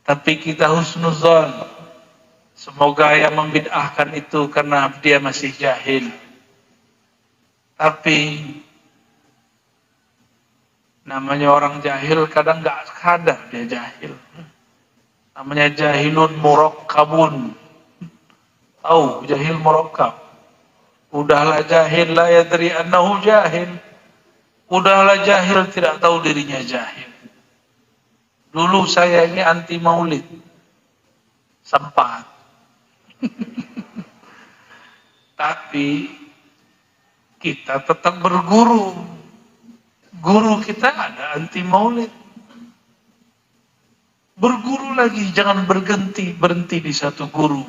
Tapi kita husnuzon, semoga yang membid'ahkan itu karena dia masih jahil. Tapi namanya orang jahil kadang nggak sadar dia jahil. Namanya jahilun murakkabun. Tahu jahil murakkab. Udahlah jahil la yadri annahu jahil. Udahlah jahil tidak tahu dirinya jahil. Dulu saya ini anti maulid. Sempat. Tapi kita tetap berguru. Guru kita ada anti maulid. Berguru lagi, jangan berhenti di satu guru.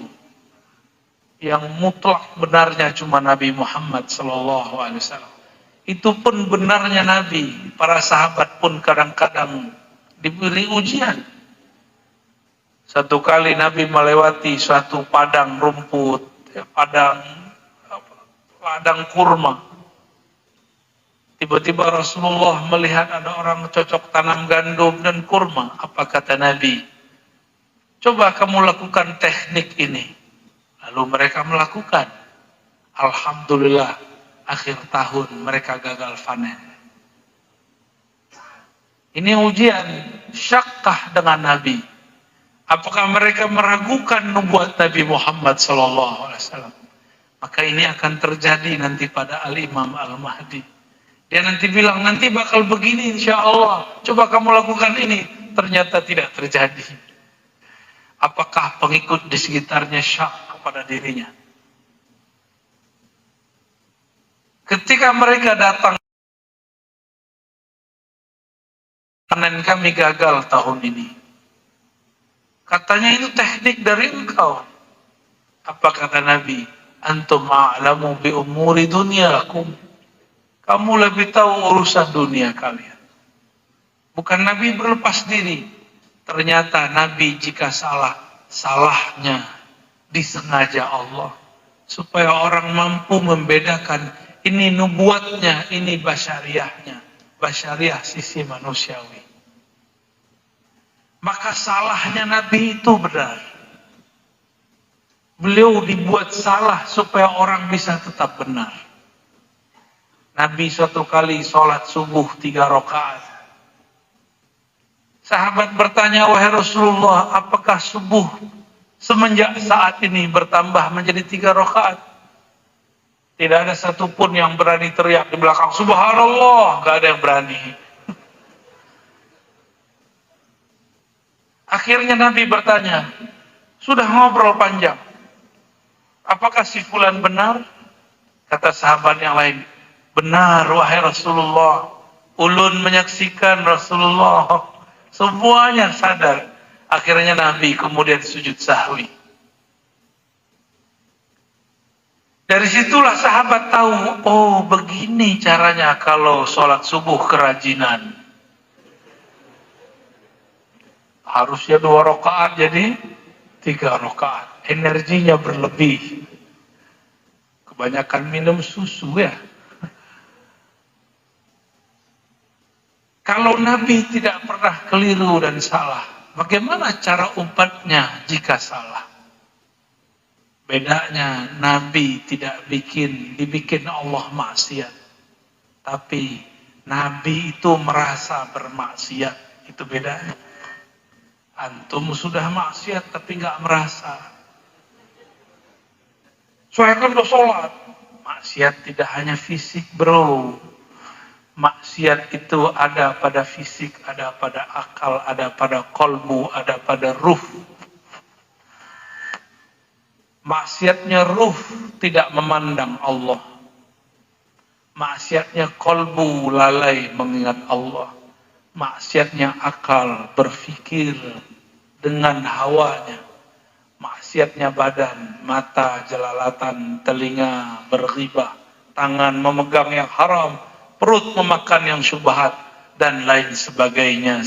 Yang mutlak benarnya cuma Nabi Muhammad sallallahu alaihi wasallam. Itu pun benarnya Nabi. Para sahabat pun kadang-kadang diberi ujian. Satu kali Nabi melewati suatu padang rumput, padang kurma. Tiba-tiba Rasulullah melihat ada orang cocok tanam gandum dan kurma. Apa kata Nabi? Coba kamu lakukan teknik ini. Lalu mereka melakukan. Alhamdulillah, akhir tahun mereka gagal panen. Ini ujian, syakkah dengan Nabi. Apakah mereka meragukan nubuat Nabi Muhammad SAW? Maka ini akan terjadi nanti pada Al-Imam Al-Mahdi. Dia nanti bilang, nanti bakal begini insya Allah. Coba kamu lakukan ini. Ternyata tidak terjadi. Apakah pengikut di sekitarnya syak kepada dirinya? Ketika mereka datang, panen kami gagal tahun ini. Katanya itu teknik dari engkau. Apa kata Nabi? Antum a'lamu bi umuri dunyakum. Kamu lebih tahu urusan dunia kalian. Bukan Nabi berlepas diri. Ternyata Nabi jika salah, salahnya disengaja Allah. Supaya orang mampu membedakan ini nubuatnya, ini basyariahnya. Basyariah sisi manusiawi. Maka salahnya Nabi itu benar. Beliau dibuat salah supaya orang bisa tetap benar. Nabi suatu kali sholat subuh 3 rakaat. Sahabat bertanya, wahai Rasulullah, apakah subuh semenjak saat ini bertambah menjadi 3 rakaat? Tidak ada satupun yang berani teriak di belakang, subhanallah, gak ada yang berani. Akhirnya Nabi bertanya, sudah ngobrol panjang, apakah si fulan benar? Kata sahabat yang lain, benar wahai Rasulullah. Ulun menyaksikan Rasulullah. Semuanya sadar. Akhirnya Nabi kemudian sujud sahwi. Dari situlah sahabat tahu, oh begini caranya kalau sholat subuh kerajinan. Harusnya 2 rakaat jadi 3 rakaat. Energinya berlebih. Kebanyakan minum susu ya. Kalau Nabi tidak pernah keliru dan salah, bagaimana cara umatnya jika salah? Bedanya Nabi tidak dibikin Allah maksiat. Tapi Nabi itu merasa bermaksiat. Itu bedanya. Antum sudah maksiat tapi nggak merasa. Saya kan udah sholat. Maksiat tidak hanya fisik bro. Maksiat itu ada pada fisik, ada pada akal, ada pada kolbu, ada pada ruh. Maksiatnya ruh tidak memandang Allah. Maksiatnya kolbu lalai mengingat Allah. Maksiatnya akal berpikir dengan hawanya. Maksiatnya badan, mata jelalatan, telinga berghibah, tangan memegang yang haram, perut memakan yang syubhat, dan lain sebagainya.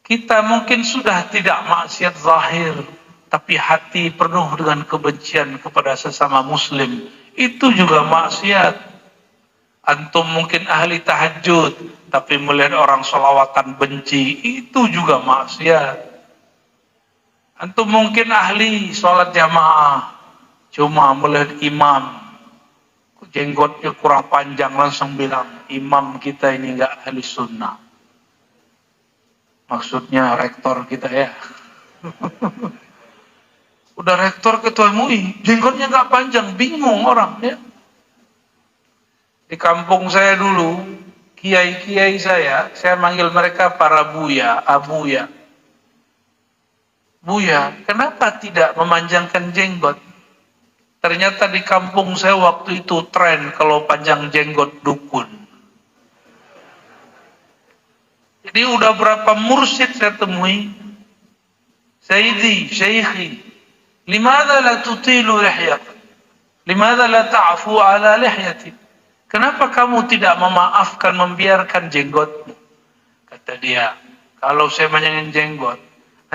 Kita mungkin sudah tidak maksiat zahir, tapi hati penuh dengan kebencian kepada sesama muslim. Itu juga maksiat. Antum mungkin ahli tahajud, tapi melihat orang sholawatan benci, itu juga maksiat. Antum mungkin ahli sholat jamaah, cuma melihat imam, jenggotnya kurang panjang, langsung bilang, imam kita ini enggak ahli sunnah. Maksudnya rektor kita ya. Udah rektor ketua MUI, jenggotnya enggak panjang, bingung orang ya. Di kampung saya dulu, kiai-kiai saya manggil mereka para buya, abuya. Buya, kenapa tidak memanjangkan jenggot? Ternyata di kampung saya waktu itu tren kalau panjang jenggot dukun. Jadi udah berapa mursyid saya temui. Sayyidi, syekhi, limadha la tutilu lihyat? Limadha la ta'fu ala lihyati? Kenapa kamu tidak memaafkan, membiarkan jenggotmu? Kata dia, kalau saya panjangin jenggot,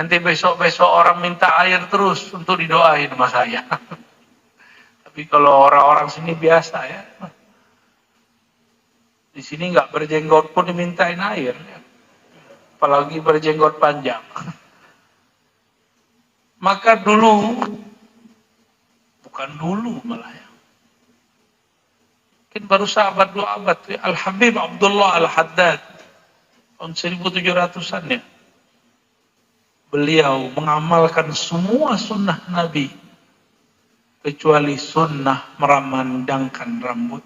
nanti besok-besok orang minta air terus untuk didoain sama saya. Tapi kalau orang-orang sini biasa ya. Di sini nggak berjenggot pun dimintain air. Ya. Apalagi berjenggot panjang. Maka dulu, bukan dulu malah ya. Mungkin baru seabad 2 abad ya. Al-Habib Abdullah Al-Haddad tahun 1700-an ya. Beliau mengamalkan semua sunnah Nabi kecuali sunnah meramandangkan rambut.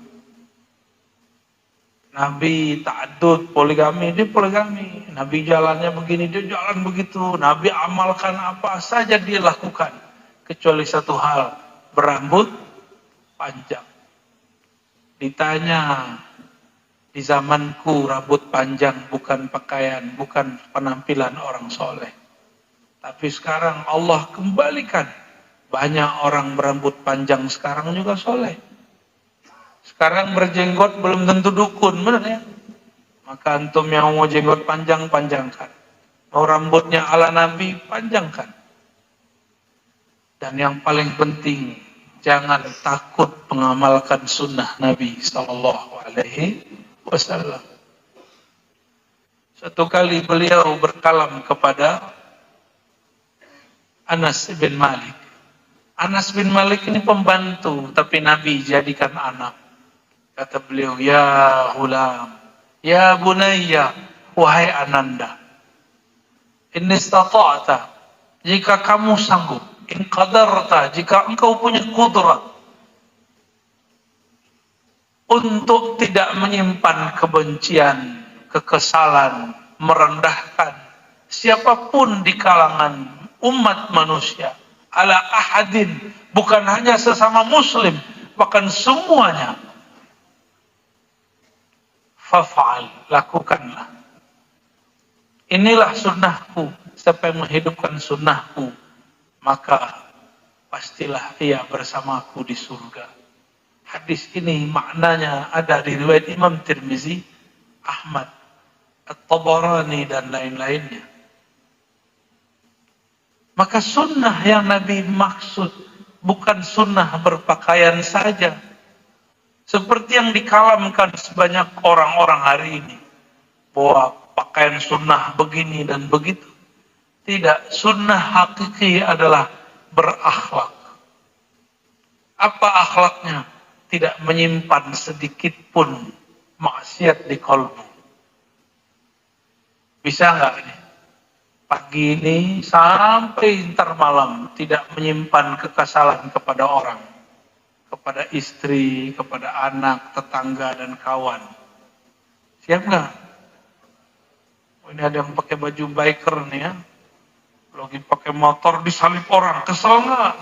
Nabi ta'addud, poligami, dia poligami. Nabi jalannya begini, dia jalan begitu. Nabi amalkan apa saja dia lakukan. Kecuali satu hal, berambut panjang. Ditanya, di zamanku rambut panjang bukan pakaian, bukan penampilan orang soleh. Tapi sekarang Allah kembalikan. Banyak orang berambut panjang sekarang juga soleh. Sekarang berjenggot belum tentu dukun, benar ya? Maka antum yang mau jenggot panjang, panjangkan. Mau rambutnya ala Nabi, panjangkan. Dan yang paling penting, jangan takut mengamalkan sunnah Nabi Sallallahu Alaihi Wasallam. Suatu kali beliau berkalam kepada Anas bin Malik. Anas bin Malik ini pembantu, tapi Nabi jadikan anak. Kata beliau, ya hulam, ya bunayya, wahai ananda. In istata'ta, jika kamu sanggup, in qadarta, jika engkau punya kudrat untuk tidak menyimpan kebencian, kekesalan, merendahkan siapapun di kalangan umat manusia, ala ahadin, bukan hanya sesama muslim, bahkan semuanya, faf'al, lakukanlah. Inilah sunnahku. Siapa yang menghidupkan sunnahku, maka pastilah ia bersamaku di surga. Hadis ini maknanya ada di riwayat Imam Tirmizi, Ahmad, At-Tabarani dan lain-lainnya. Maka sunnah yang Nabi maksud bukan sunnah berpakaian saja. Seperti yang dikalamkan sebanyak orang-orang hari ini. Bahwa pakaian sunnah begini dan begitu. Tidak, sunnah hakiki adalah berakhlak. Apa akhlaknya? Tidak menyimpan sedikit pun maksiat di kalbu. Bisa nggak ini? Pagi ini sampai ntar malam tidak menyimpan kekesalan kepada orang. Kepada istri, kepada anak, tetangga, dan kawan. Siap nggak? Oh, ini ada yang pakai baju biker nih ya. Lagi pakai motor disalip orang, kesel nggak?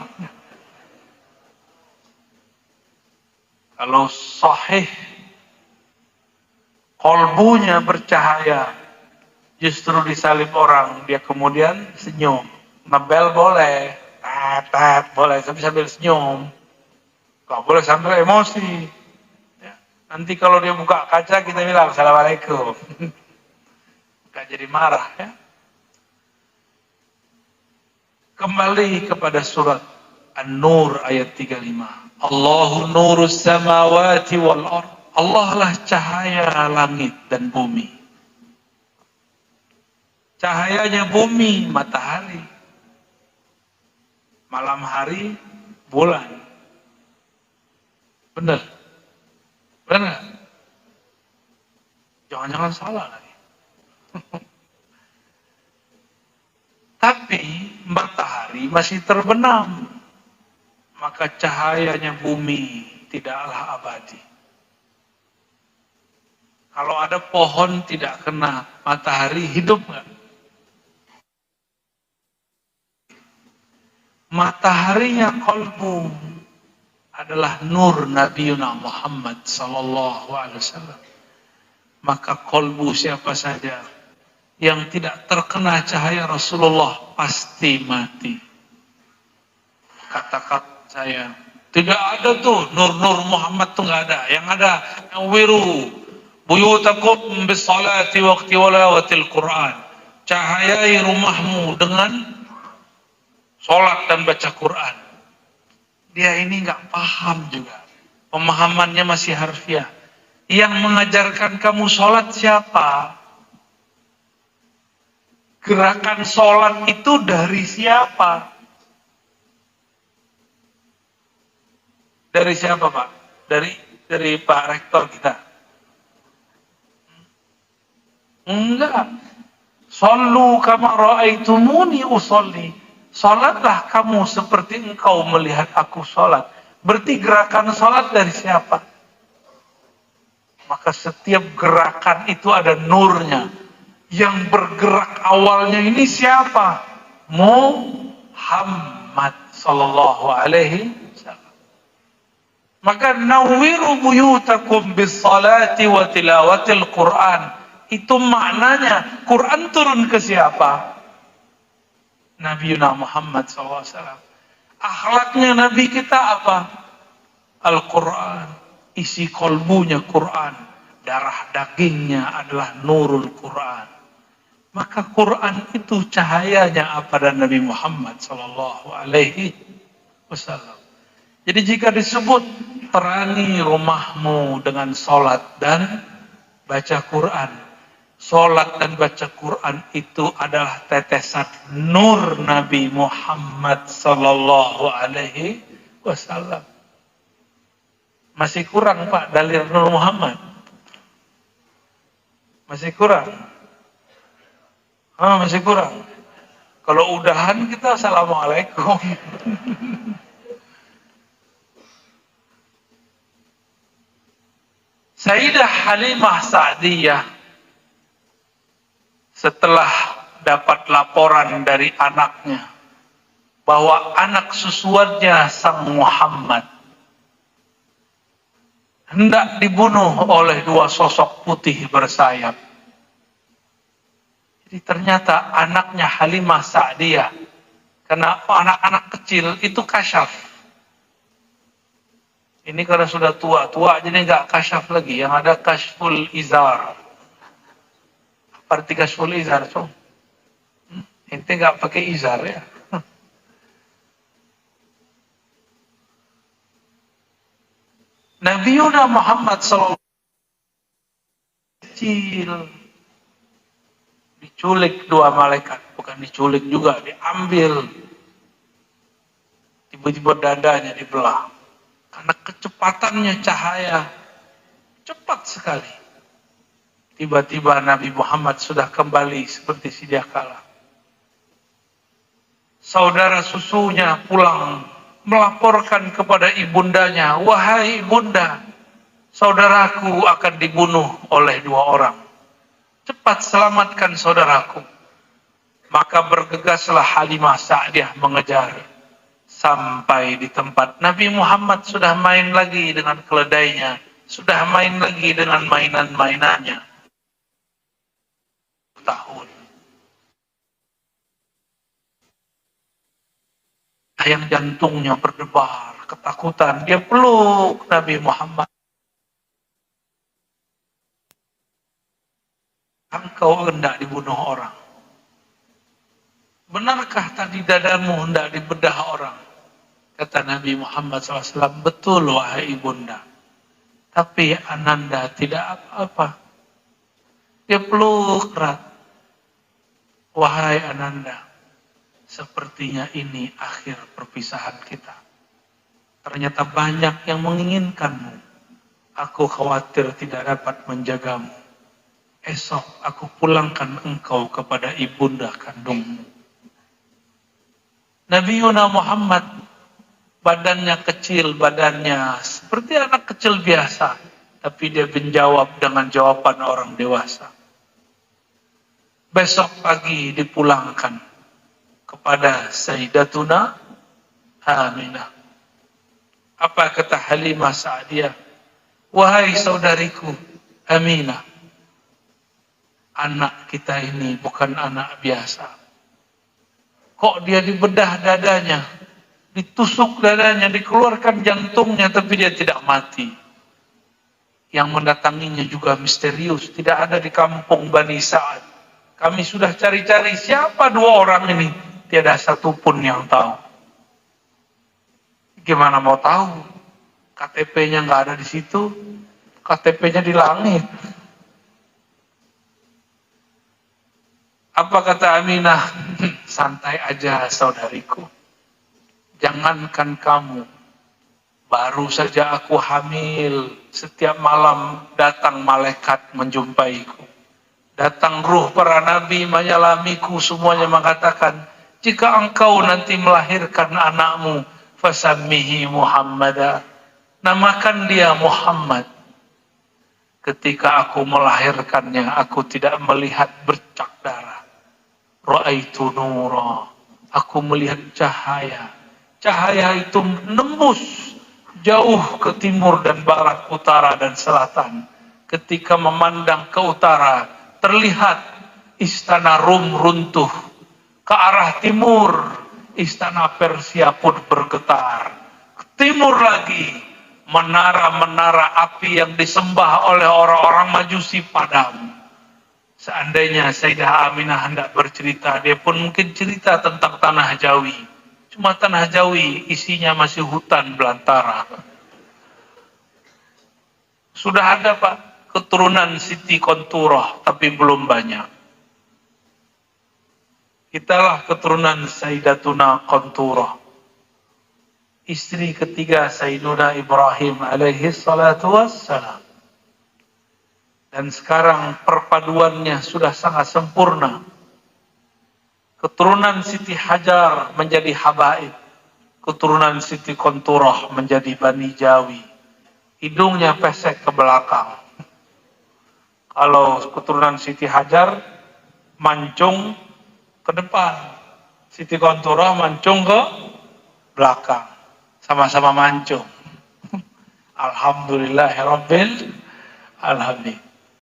Kalau sahih, kolbunya bercahaya, justru disalip orang, dia kemudian senyum. Ngebel boleh, tat boleh, tapi sambil senyum. Gak boleh sambil emosi. Ya. Nanti kalau dia buka kaca kita bilang assalamualaikum. Gak jadi marah ya. Kembali kepada surat An-Nur ayat 35. Allahu nurus samawati wal ard. Allah lah cahaya langit dan bumi. Cahayanya bumi, matahari. Malam hari, bulan. Benar? Benar? Jangan-jangan salah lagi. Tapi matahari masih terbenam. Maka cahayanya bumi tidaklah abadi. Kalau ada pohon tidak kena matahari, hidup nggak? Mataharinya kalbu adalah nur Nabiuna Muhammad sallallahu alaihi wasallam. Maka kalbu siapa saja yang tidak terkena cahaya Rasulullah pasti mati. Kata-kata saya, tidak ada tuh nur-nur Muhammad tuh nggak ada. Yang ada wiru buyutakum bisalati waqti walawatil Quran. Cahayai rumahmu dengan sholat dan baca Quran. Dia ini nggak paham juga. Pemahamannya masih harfiah. Yang mengajarkan kamu sholat siapa? Gerakan sholat itu dari siapa? Dari siapa Pak? Dari Pak Rektor kita? Enggak. Sallu kama ra'aitumuni usolli. Salatlah kamu seperti engkau melihat aku salat. Berarti gerakan salat dari siapa? Maka setiap gerakan itu ada nurnya. Yang bergerak awalnya ini siapa? Muhammad sallallahu alaihi wasallam. Maka nawwiru buyutakum bis salati wa tilawatil Quran. Itu maknanya Quran turun ke siapa? Nabi Muhammad SAW. Akhlaknya Nabi kita apa? Al-Quran. Isi kolbunya Quran. Darah dagingnya adalah nurul Quran. Maka Quran itu cahayanya pada Nabi Muhammad Sallallahu Alaihi Wasallam. Jadi jika disebut terangi rumahmu dengan sholat dan baca Quran, sholat dan baca Quran itu adalah tetesan nur Nabi Muhammad Sallallahu Alaihi Wasallam. Masih kurang Pak dalil Nur Muhammad? Masih kurang? Masih kurang. Kalau udahan kita assalamualaikum. Sayyidah Halimah Sa'diyah setelah dapat laporan dari anaknya bahwa anak susuannya sang Muhammad hendak dibunuh oleh dua sosok putih bersayap. Jadi ternyata anaknya Halimah Sa'diyah, karena anak-anak kecil itu kasyaf. Ini karena sudah tua-tua jadi nggak kasyaf lagi, yang ada kasyful izar. Apa arti kasyful izar? So? Ente nggak pakai izar ya? Nabi Muhammad SAW kecil. Diculik dua malaikat, bukan diculik juga, diambil. Tiba-tiba dadanya dibelah. Karena kecepatannya cahaya, cepat sekali. Tiba-tiba Nabi Muhammad sudah kembali seperti sedia kala. Saudara susunya pulang, melaporkan kepada ibundanya, wahai ibunda, saudaraku akan dibunuh oleh dua orang. Cepat selamatkan saudaraku. Maka bergegaslah Halimah Sa'diyah mengejar. Sampai di tempat Nabi Muhammad sudah main lagi dengan keledainya. Sudah main lagi dengan mainan-mainannya. Tahun. Yang jantungnya berdebar, ketakutan. Dia peluk Nabi Muhammad. Engkau hendak dibunuh orang. Benarkah tadi dadamu hendak dibedah orang? Kata Nabi Muhammad SAW, betul wahai ibunda. Tapi Ananda tidak apa-apa. Dia peluk erat. Wahai Ananda, sepertinya ini akhir perpisahan kita. Ternyata banyak yang menginginkanmu. Aku khawatir tidak dapat menjagamu. Esok aku pulangkan engkau kepada ibunda kandungmu. Nabi Muhammad badannya kecil, badannya seperti anak kecil biasa. Tapi dia menjawab dengan jawaban orang dewasa. Besok pagi dipulangkan kepada Sayyidatuna Aminah. Apa kata Halimah Sa'diyah? Wahai saudariku Aminah, anak kita ini bukan anak biasa. Kok dia dibedah dadanya, ditusuk dadanya, dikeluarkan jantungnya, tapi dia tidak mati. Yang mendatanginya juga misterius, tidak ada di kampung Bani Sa'ad. Kami sudah cari-cari siapa dua orang ini, tiada satupun yang tahu. Gimana mau tahu? KTP-nya nggak ada di situ, KTP-nya di langit. Apa kata Aminah? Santai aja saudariku. Jangankan kamu Baru saja aku hamil, setiap malam datang malaikat menjumpaiku. Datang ruh para nabi menyalamiku, semuanya mengatakan, jika engkau nanti melahirkan anakmu, fasammihi Muhammadah, namakan dia Muhammad. Ketika aku melahirkannya, aku tidak melihat bercak darah. Ra'aitu nura, aku melihat cahaya. Cahaya itu menembus jauh ke timur dan barat, utara dan selatan. Ketika memandang ke utara, terlihat istana Rum runtuh. Ke arah timur, istana Persia pun bergetar. Ke timur lagi, menara-menara api yang disembah oleh orang-orang Majusi padam. Seandainya Sayyidah Aminah hendak bercerita, dia pun mungkin cerita tentang tanah Jawi. Cuma tanah Jawi isinya masih hutan belantara. Sudah ada Pak keturunan Siti Konturah, tapi belum banyak. Kitalah keturunan Sayyidatuna Konturah, istri ketiga Sayyiduna Ibrahim alaihi salatu wassalam. Dan sekarang perpaduannya sudah sangat sempurna. Keturunan Siti Hajar menjadi habaib, keturunan Siti Konturah menjadi Bani Jawi. Hidungnya pesek ke belakang. Kalau keturunan Siti Hajar mancung ke depan, Siti Konturah mancung ke belakang, sama-sama mancung. Alhamdulillahirabbil alamin.